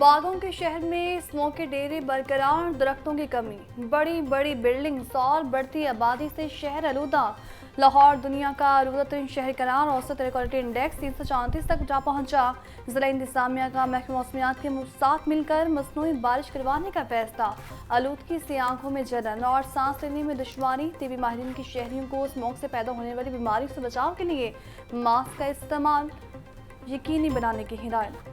बागों के शहर में स्मोक के डेरे बरकरार, दरख्तों की कमी, बड़ी बड़ी बिल्डिंग्स और बढ़ती आबादी से शहर आलूदा। लाहौर दुनिया का आलूदातरीन शहर करार, औसत एयर क्वालिटी इंडेक्स 334 तक जा पहुंचा। जिला इंतजामिया का महकमा मौसमियात के साथ मिलकर मसनूई बारिश करवाने का फैसला। आलूदगी से आंखों में जलन और सांस लेने में दुश्वारी। टीबी माहिरीन की शहरियों को स्मोक से पैदा होने वाली बीमारी से बचाव के लिए मास्क का इस्तेमाल यकीनी बनाने की हिदायत।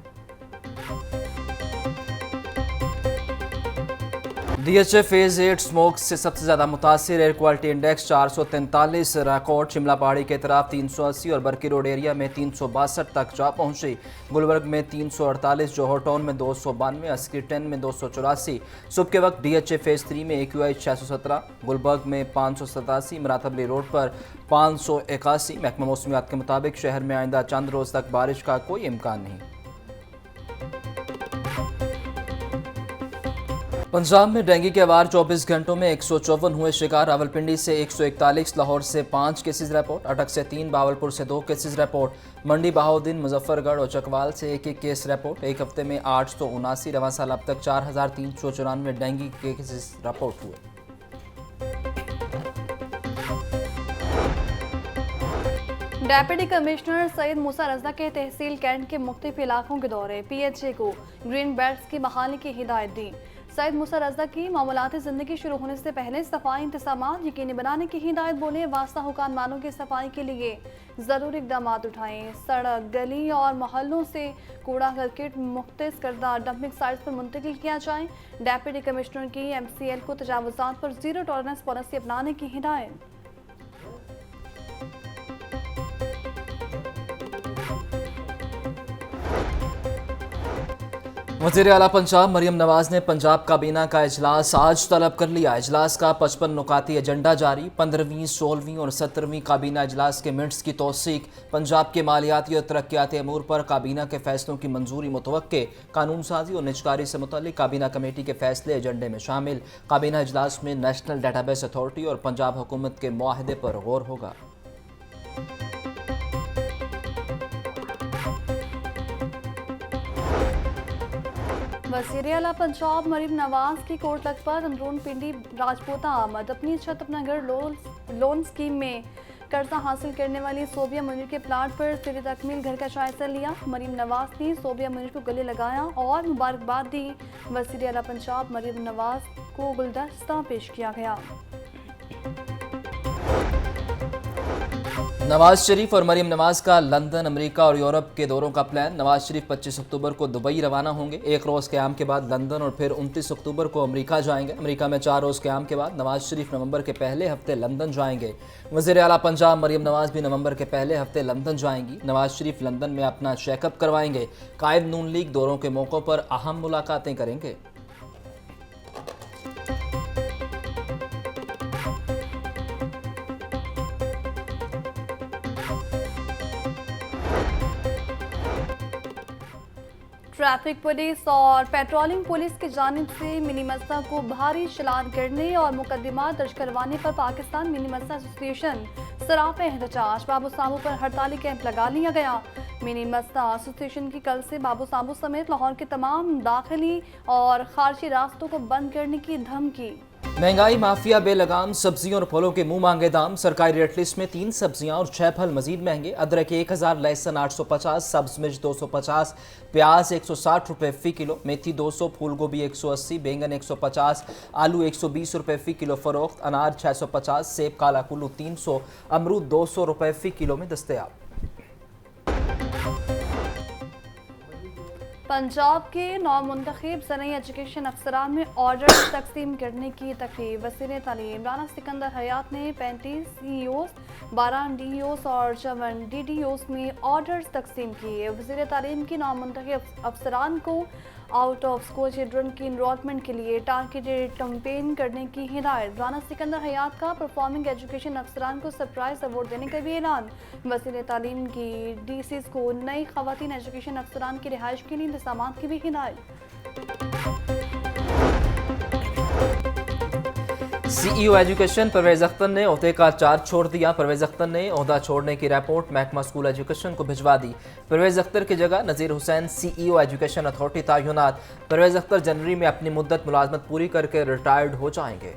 DHA फेज 8 स्मोक से सबसे ज़्यादा मुतासिर। Air quality index 443 record. Shimla पहाड़ी के तरफ 380 और बरकी रोड एरिया में 362 तक जा पहुंची। गुलबर्ग में 348, जोहर टाउन में 292, अस्की 10 में 284। सुबह के वक्त DHA फेज 3 में AQI 617, गुलबर्ग में 587, मरातबली रोड पर 581। महकमा मौसमियात के मुताबिक शहर में आइंदा चंद रोज़ तक बारिश का कोई इम्कान नहीं। पंजाब में डेंगू के वार 24 घंटों में 154 हुए शिकार। रावलपिंडी से 141, लाहौर से 5 केसेस रिपोर्ट, अटक से 3, बावलपुर से 2 केसेस रिपोर्ट, मंडी बहाउद्दीन, मुजफ्फरगढ़ और चकवाल से 1-1 केस रिपोर्ट। एक हफ्ते में 879, रवां साल अब तक 4394 डेंगू के केसेस रिपोर्ट हुए। डेप्यूटी कमिश्नर सैयद मूसा रजा के तहसील कैंट के मुख्तलिफ इलाकों के दौरे। PHA को ग्रीन बेल्ट्स की बहाली की हिदायत दी। सैयद मूसा रजा की मामूलाती ज़िंदगी शुरू होने से पहले सफाई इंतजामात यकीनी बनाने की हिदायत। बोले वास्ता हुक्मरानों की सफाई के लिए ज़रूरी इक़दाम उठाएं। सड़क, गली और मोहल्लों से कूड़ा करकट मुख्तस करदा डंपिंग साइट्स पर मुंतकिल किया जाए। डेप्यूटी कमिश्नर की MCL को तजावुज़ात पर ज़ीरो टॉलरेंस पॉलिसी अपनाने की हिदायत। वज़ीर आला पंजाब मरियम नवाज ने पंजाब काबीना का इजलास आज तलब कर लिया। इजलास का 55 नुकाती एजेंडा जारी। 15वीं, 16वीं और 17वीं काबीना इजलास के मिनट्स की तौसीक। पंजाब के मालियाती और तरक्याती अमूर पर काबीना के फैसलों की मंजूरी मुतवक्के। कानून साजी और निजकारी से मुतल्लिक काबीना कमेटी के फैसले एजेंडे में शामिल। काबीना इजलास में नेशनल डेटाबेस अथॉरिटी और पंजाब हुकूमत के मुआहदे पर गौर होगा। वज़ीर आला पंजाब मरीम नवाज की कोट लखपत अंदरून पिंडी राजपूता आमद। अपनी छत अपना घर लोन स्कीम में कर्जा हासिल करने वाली सोबिया मुनीर के प्लाट पर सिरे तकमील घर का जायजा लिया। मरीम नवाज ने सोबिया मुनीर को गले लगाया और मुबारकबाद दी। वज़ीर आला पंजाब मरीम नवाज को गुलदस्ता पेश किया गया। नवाज शरीफ और मरीम नवाज का लंदन, अमेरिका और यूरोप के दौरों का प्लान। नवाज शरीफ 25 अक्टूबर को दुबई रवाना होंगे। एक रोज़ क़याम के बाद लंदन और फिर 29 अक्टूबर को अमेरिका जाएंगे। अमेरिका में 4 रोज़ क़याम के बाद नवाज शरीफ नवंबर के पहले हफ्ते लंदन जाएंगे। वज़ीर आला पंजाब मरीम नवाज भी नवंबर के पहले हफ्ते लंदन जाएंगी। नवाज शरीफ लंदन में अपना चेकअप करवाएंगे। कायद नून लीग दौरों के मौक़ों पर अहम मुलाकातें करेंगे। ट्रैफिक पुलिस और पेट्रोलिंग पुलिस की जानिब से मिनी मस्सा को भारी चालान करने और मुकदमा दर्ज करवाने पर पाकिस्तान मिनी मस्सा एसोसिएशन सराफे एहतजाज। बाबू साबू पर हड़ताली कैंप लगा लिया गया। मिनी मस्सा एसोसिएशन की कल से बाबू साबू समेत लाहौर के तमाम दाखिली और खारजी रास्तों को बंद करने की धमकी। महंगाई माफिया बेलगाम। सब्जियों और फलों के मुंह मांगे दाम। सरकारी रेट लिस्ट में 3 सब्जियां और 6 फल मजीद महंगे। अदरक 1000, लहसुन 850, सब्ज मिर्च 250, प्याज 160 रुपये फ़ी किलो, मेथी 200, फूल गोभी 180, बैंगन 150, आलू 120 रुपये फ़ी किलो फरोख्त, अनार 650, सेब काला कुल्लू 300, अमरूद 200 रुपये फ़ी किलो में दस्तयाब। पंजाब के नौमुंतखब सनई एजुकेशन अफसरान में ऑर्डर तकसीम करने की तकरीब। वज़ीर तालीम राना सिकंदर हयात ने 35 CEOs, 12 DEOs और 54 DDOs में ऑर्डर्स तकसीम किए। वज़ीर तालीम की नौमुंतखब अफसरान को आउट ऑफ स्कूल चिल्ड्रन की इनरोलमेंट के लिए टारगेटेड कैंपेन करने की हिदायत। राना सिकंदर हयात का परफॉर्मिंग एजुकेशन अफसरान को सरप्राइज अवार्ड देने का भी ऐलान। वज़ीर तालीम की DCs को नई खवातीन एजुकेशन अफसरान की रिहाइश के लिए इंतजामात की भी हिदायत। सीईओ एजुकेशन परवेज अख्तर ने ओहदे का चार्ज छोड़ दिया। परवेज अख्तर ने ओहदा छोड़ने की रिपोर्ट महकमा स्कूल एजुकेशन को भिजवा दी। परवेज अख्तर की जगह नज़ीर हुसैन सीईओ एजुकेशन अथॉरिटी तैनात। परवेज अख्तर जनवरी में अपनी मुद्दत मुलाजमत पूरी करके रिटायर्ड हो जाएंगे।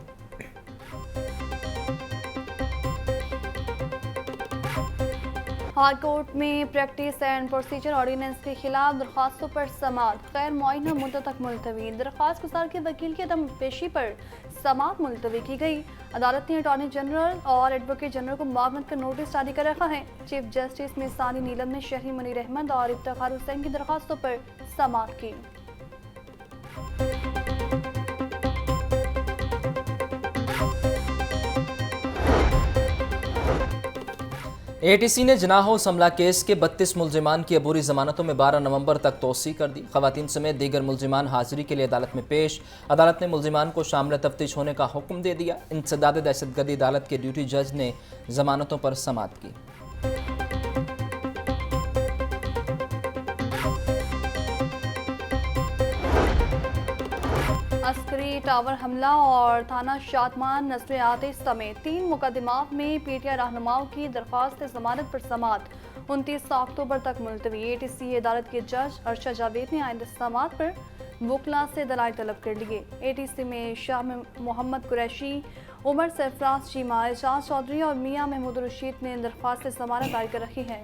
हाई कोर्ट में प्रैक्टिस एंड प्रोसीजर ऑर्डिनेंस के खिलाफ दरख्वास्तों पर समाअत गैर मुअय्यना मुद्दत तक मुलतवी। दरख्वास्त गुजार के वकील की अदम पेशी पर समाअत मुलतवी की गई। अदालत ने अटॉर्नी जनरल और एडवोकेट जनरल को मुआवनत का नोटिस जारी कर रखा है। चीफ जस्टिस में सानी नीलम ने शहरी मुनीर अहमद और इफ्तिखार हुसैन की दरख्वास्तों पर समाअत की। एटीसी ने जनाहो हमला केस के 32 मुलजिमान की अबूरी जमानतों में 12 नवंबर तक तोसी कर दी। खवातीन समेत दीगर मुलजिमान हाजिरी के लिए अदालत में पेश। अदालत ने मुलजिमान को शामिल तफ्तीश होने का हुक्म दे दिया। इंसदाद दहशतगर्दी अदालत के ड्यूटी जज ने जमानतों पर समाअत की। अस्करी टावर हमला और थाना शातमान नस्ल आतिश समेत 3 मुकदमात में पीटीआई रहनुमाओं की दरख्वास्त जमानत पर समाअत 29 अक्टूबर तक मुलतवी। एटीसी अदालत के जज अरशद जावेद ने आइंदा समाअत पर वकला से दलाइल तलब कर लिए। एटीसी में शाह मोहम्मद कुरैशी, उमर सरफराज चीमा, एजाज चौधरी और मियां महमूद रशीद ने दरख्वास्त जमानत दायर कर रखी है।